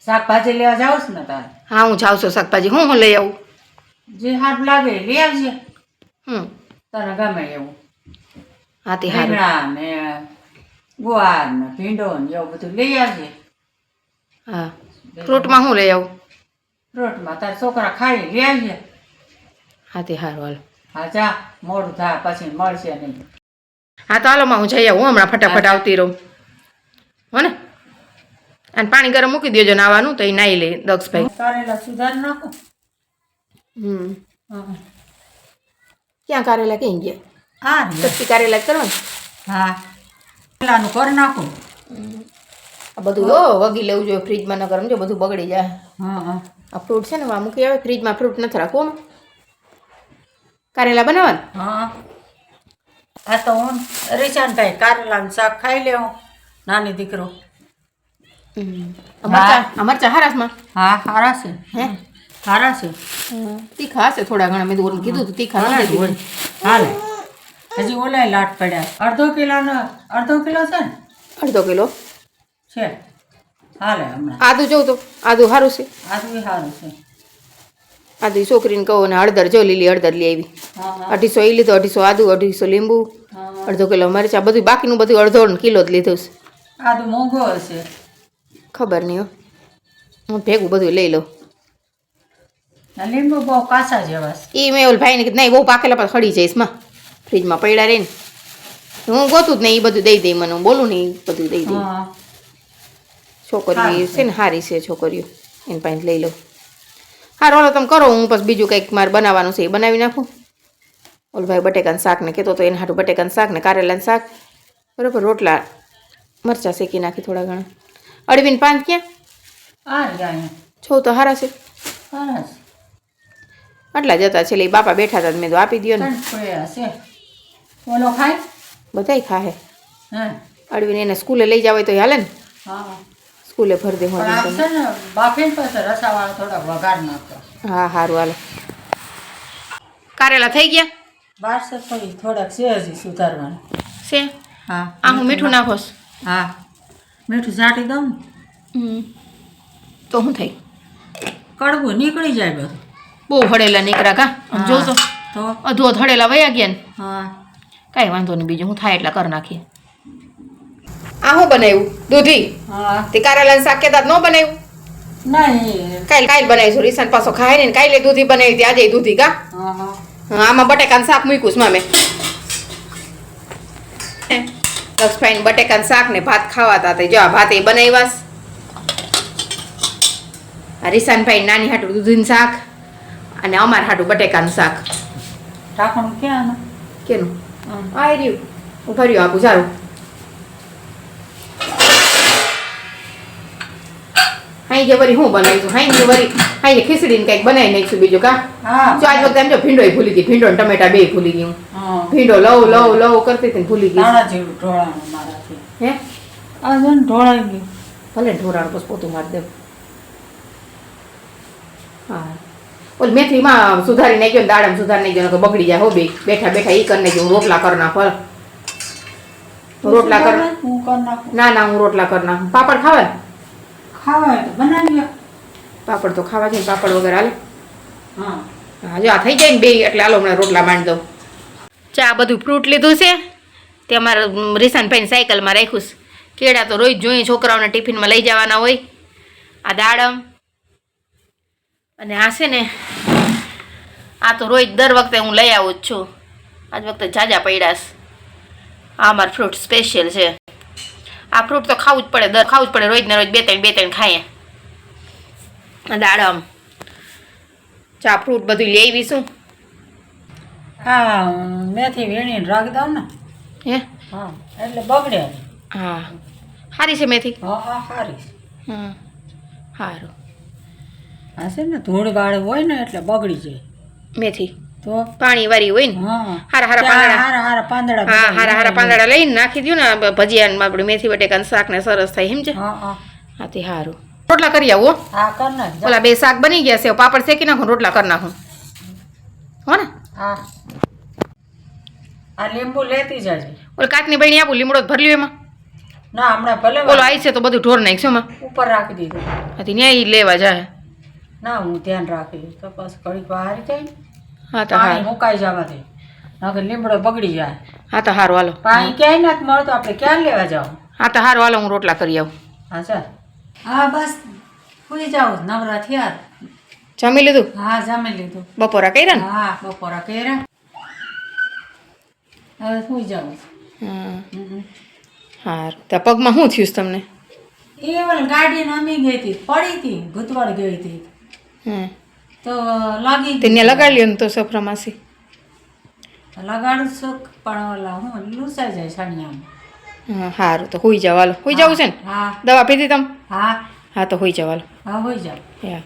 શાકભાજી લેવા જાવ ને તારે? હા હું જાઉં છું શાકભાજી. હું લઈ આવું? જે હાથ લાગે લઈ આવજે. તને ગમે એવું. હા તે હારું. રીંગણા ને ગુવાર ને ભીંડો ને એવું બધું લઈ આવજે. હા ફ્રૂટમાં હું લઈ આવું? ફ્રૂટમાં તારા છોકરા ખાઈ લઈ આવજે. હા તે હારું હાલો. હા જા, મોડું થાય પછી મળશે નહીં. હા તો હાલો માં હું જઈ આવું. હમણાં ફટાફટ આવતી રહું હો ને. અને પાણી ગરમ મૂકી દેજો નાવાનું તો એ નાહી લે દક્ષભાઈ. કારેલા સુધાર નાખો. ક્યાં કારેલા ક્યાં ગયા? હા કચ્ચી કારેલા જ કરવાનું. હા પેલાનું કરી નાખો. આ બધું વગી લેવું જોઈએ ફ્રીજમાં, ન ગરમ જો બધું બગડી જાય. હા આ ફ્રૂટ છે ને વા મૂકી આવે ફ્રીજમાં. ફ્રૂટ નથી રાખવું કારેલા બનાવવાનું. હા આ તો હું રીચાન થાય કારેલાનું શાક ખાઈ લેવું નાની દીકરો. મરચા હારાસમાં. હા હારા છે. હે હારા છે. તીખા હશે થોડા ઘણા. મેં તો કીધું હતું તીખા હોય. હાલે હજી ઓલાય લાટ પડ્યા. અડધો કિલો છે ને? અડધો કિલો છે. હાલે હમણાં. આદુ જોઉં તો આદુ સારું છે. આદુ સારું છે. આદુ છોકરીને કહું ને હળદર જો લીલી હળદર લઈ આવી. 250 એ લીધો, 250 આદુ, 250 લીંબુ, અડધો કિલો મરચા. બધું બાકીનું બધું અડધો કિલો જ લીધું છે. આદુ મોંઘો હશે. ખબર નહીં હો. હું ભેગું બધું લઈ લઉં. લીંબુ બહુ કાચા જેવા છે. એ મેં ઓલ ભાઈને કીધું નહીં બહુ પાકેલા પર ખડી જઈશ માં ફ્રીજમાં પડ્યા રહીને. હું ગોતું જ નહીં, એ બધું દઈ દઈ મને. હું બોલું નહીં બધું દઈ દઈ. છોકરીઓ છે ને સારી છે છોકરીઓ, એની પાસે લઈ લઉં. હારો હાલો તમે કરો. હું પછી બીજું કંઈક મારે બનાવવાનું છે એ બનાવી નાખું. ઓલ ભાઈ બટેકાનું શાક ને કહેતો તો એને હાટું બટેકાનું શાક ને કારેલાનું શાક. બરાબર. રોટલા મરચાં શેકી નાખી થોડા ઘણા. અળવીને પાંચ ક્યાં? છો તો હારા છે. આટલા જતા છે. એટલે બાપા બેઠા હતા મેં તો આપી દો ને. ઓલો ખાય બધાય ખાહે. અળવીને એને સ્કૂલે લઈ જાવ હોય તો હાલે ને. સ્કૂલે ભર દે. હા સારું હાલો. કારેલા થઈ ગયા? બારસો થોડાક છે હજી સુધારવાનું છે. હા આ હું મીઠું નાખોસ. હા મીઠું ઝાંટી દઉં ને તો શું થાય? કડવું નીકળી જાય બધું. બહુ હળેલા નીકળ્યા કા જો તો અધો હળેલા વયા ગયા ને. હા કાંઈ વાંધો નહીં. બીજું હું થાય એટલા કરી નાખીએ. આ શું બનાવ્યું? દૂધી. હા તે કારેલાનું શાક કહેતા ન બનાવ્યું? નહીં કાલે બનાવીશું. રીસાન પાછો ખાય ને કાલે દૂધી બનાવી હતી. આજે દૂધી કા. આમાં બટેકાનું શાક મૂક્યું છે મામે. લક્ષભાઈ બટેકાનું શાક ને ભાત ખાવાતા હતા. જો આ ભાત એ બનાવ્યા. રીસાનભાઈ નાની હાટું દૂધીનું શાક અને અમાર હાટું બટેકાનું શાક. ઢાંકણું ક્યાં? કેનું? આ રહ્યું ઉભા રહ્યું આપું સારું. હાઈ જે વરી હું બનાવીશું. હાઈ જે વરી હાઈ ખીચડીને કંઈક બનાવી નાખીશું બીજું કા. જો આજ વખતે એમ જો ભીંડો ભૂલી ગઈ. ભીંડો ને ટમેટા બે ભૂલી ગઈ હું. ભીંડો લવ કરતી હતી ભૂલી ગઈ. હે આ જો ઢોળાઈ ગયું. ભલે ઢોરાણ પછી પોતું મારી દેવું. હા ઓલ મેથીમાં સુધારી નાખ્યો ને દાડમ સુધારી નાખ્યો બગડી જાય. હો બે બેઠા બેઠા એ કરી નાખ્યો. હું રોટલા કરી નાખો. રોટલા કર. ના હું રોટલા કરી નાખું. પાપડ ખાવા ખાવા તો બનાવી. પાપડ તો ખાવા છે. પાપડ વગર હાલે. હા જો આ થઈ જાય ને બે એટલે હાલો હમણાં રોટલા માંડી દઉં. ચા બધું ફ્રૂટ લીધું છે તે અમારા રીસાનભાઈને સાયકલમાં રાખ્યું છે. કેળા તો રોજ જોઈએ છોકરાઓને ટિફિનમાં લઈ જવાના હોય. આ દાડમ અને આ છે ને આ તો રોજ દર વખતે હું લઈ આવું જ છું. આજ વખતે જાજા પડ્યા છે. આ અમારું ફ્રૂટ સ્પેશિયલ છે. આ ફ્રૂટ તો ખાવું જ પડે. ખાવું જ પડે. રોજ ને રોજ બે ત્રણ ખાઈએ. દાડમ ચા ફ્રૂટ બધું લઈ આવીશું. હા મેથી વીણીને રાખી દઉં ને. હે હા એટલે બગડે. હા સારી છે મેથી. હા સારી. હા સારું. હા છે ને ધૂળ વાળે હોય ને એટલે બગડી જાય મેથી. તો પાણી વાળી હોય ને. હારા પાંદડા. હા હારા પાંદડા લઈને નાખી દઉં ને ભજીયા આપણે મેથી બટેકાનું શાક ને સરસ થાય સમજે. હા તે સારું. રોટલા કરી આવો. હા કર નાખ. ઓલા બે શાક બની ગયા છે. પાપડ શેકી નાખું રોટલા કરી નાખું. હો ને. હા આ લીંબુ લેતી જાજે. ઓલ કાચની બહેણી આપું લીમડો ભરલ્યું એમાં. ના હમણાં ભલે ઓલો આવી છે તો બધું ઢોર નાખશું માં ઉપર રાખી દીધું. આથી ન્યાય ઈ લેવા જાય. ના હું ધ્યાન રાખી લઈશ તો બસ ઘડીક બહાર જાય ને હા તો પાણી હારું. મુકાઈ જવાથી નકર લીમડો બગડી જાય. હા તો હારું હાલો. પાણી ક્યાંય નથી મળતું આપણે ક્યાં લેવા જાવ. હા તો હારું હાલો, હું રોટલા કરી આવું. હા ચાલ. હા બસ સુઈ જાઓ નવરા થયા. જમી લીધું? હા જમી લીધું. બપોરા કર્યા ને? હા બપોરા કર્યા. હવે સુઈ જાઉં. હા હારું. તો પગમાં શું થયું છે તમને? એ ઓલી ગાડી નમી ગઈ હતી, પડી હતી, ભૂતવાડ ગઈ હતી હમ તો લાગી તેને લગાડી લ્યો ને તો સફરામાસી. લગાડું છું પણ ઓલા હું લૂસાઈ જાય સાણિયામાં. હા સારું તો હોઈ જાવ હાલો. હોઈ જવું છે ને? હા દવા પીધી તમે? હા હા તો હોઈ જાવ હાલો. હા હોઈ જાવ. હા